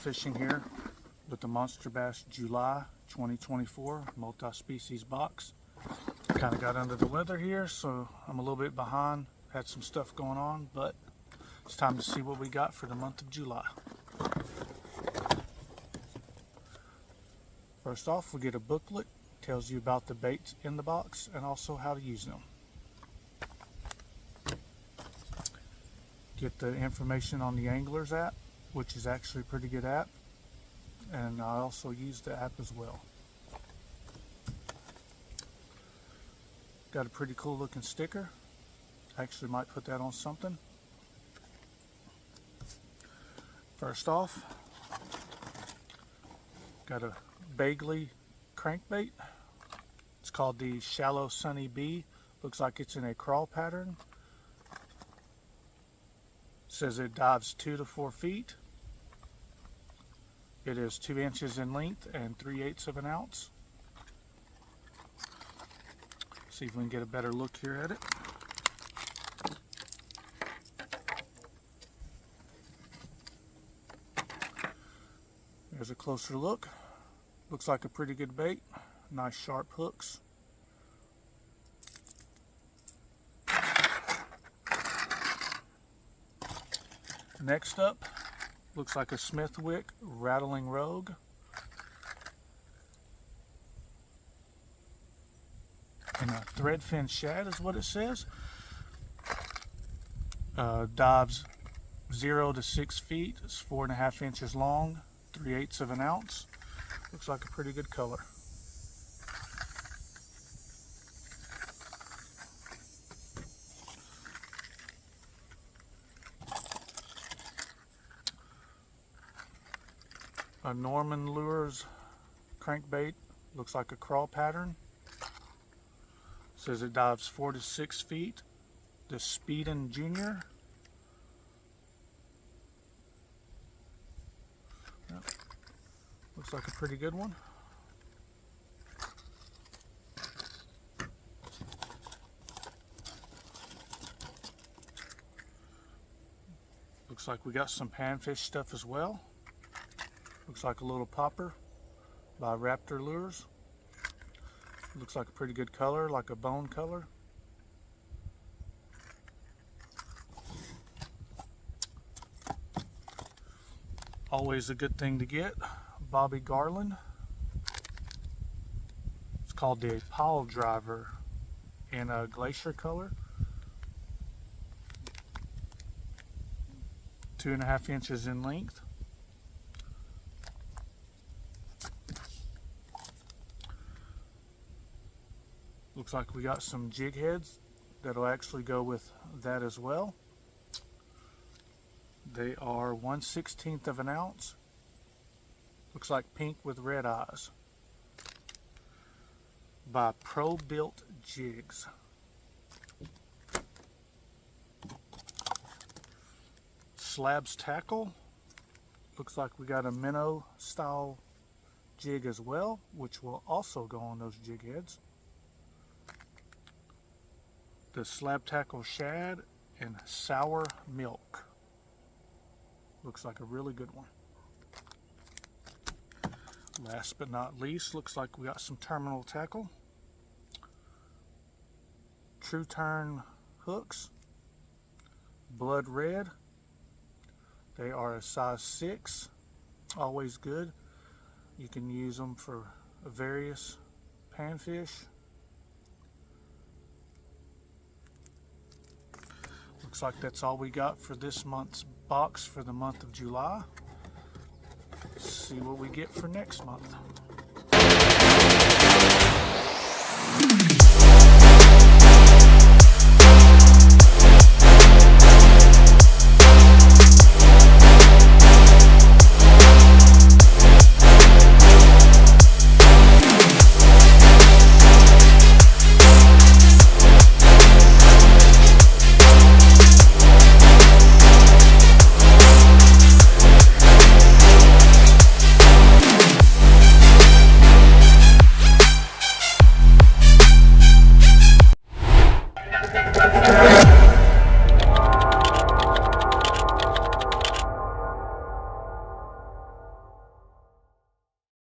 fishing here with the Monsterbass July 2024 multi-species box. Kind of got under the weather here, so I'm a little bit behind. Had some stuff going on, but it's time to see what we got for the month of July. First off, we get a booklet. Tells you about the baits in the box and also how to use them. Get the information on the Anglers app, which is actually a pretty good app, and I also use the app as well. Got a pretty cool looking sticker. Actually might put that on something. First off, got a Bagley crankbait. It's called the Shallow Sunny Bee. Looks like it's in a crawl pattern. Says it dives 2 to 4 feet. It is 2 inches in length and 3/8 of an ounce. See if we can get a better look here at it. There's a closer look. Looks like a pretty good bait. Nice sharp hooks. Next up, looks like a Smithwick Rattling Rogue. And a threadfin shad is what it says. Dives 0 to 6 feet. It's 4.5 inches long, 3/8 of an ounce. Looks like a pretty good color. A Norman Lures crankbait. Looks like a crawl pattern. Says it dives 4 to 6 feet. The Speedin' Jr. Yep. Looks like a pretty good one. Looks like we got some panfish stuff as well. Looks like a little popper by Raptor Lures. Looks like a pretty good color, like a bone color. Always a good thing to get. Bobby Garland. It's called the Pile Driver in a glacier color. 2.5 inches in length. Looks like we got some jig heads that'll actually go with that as well. They are 1/16 of an ounce. Looks like pink with red eyes. By Pro Built Jigs. Slabs tackle. Looks like we got a minnow style jig as well, which will also go on those jig heads. The slab tackle shad and sour milk. Looks like a really good one. Last but not least, looks like we got some terminal tackle. True Turn hooks. Blood red. They are a size 6. Always good. You can use them for various panfish. Looks like that's all we got for this month's box for the month of July. Let's see what we get for next month.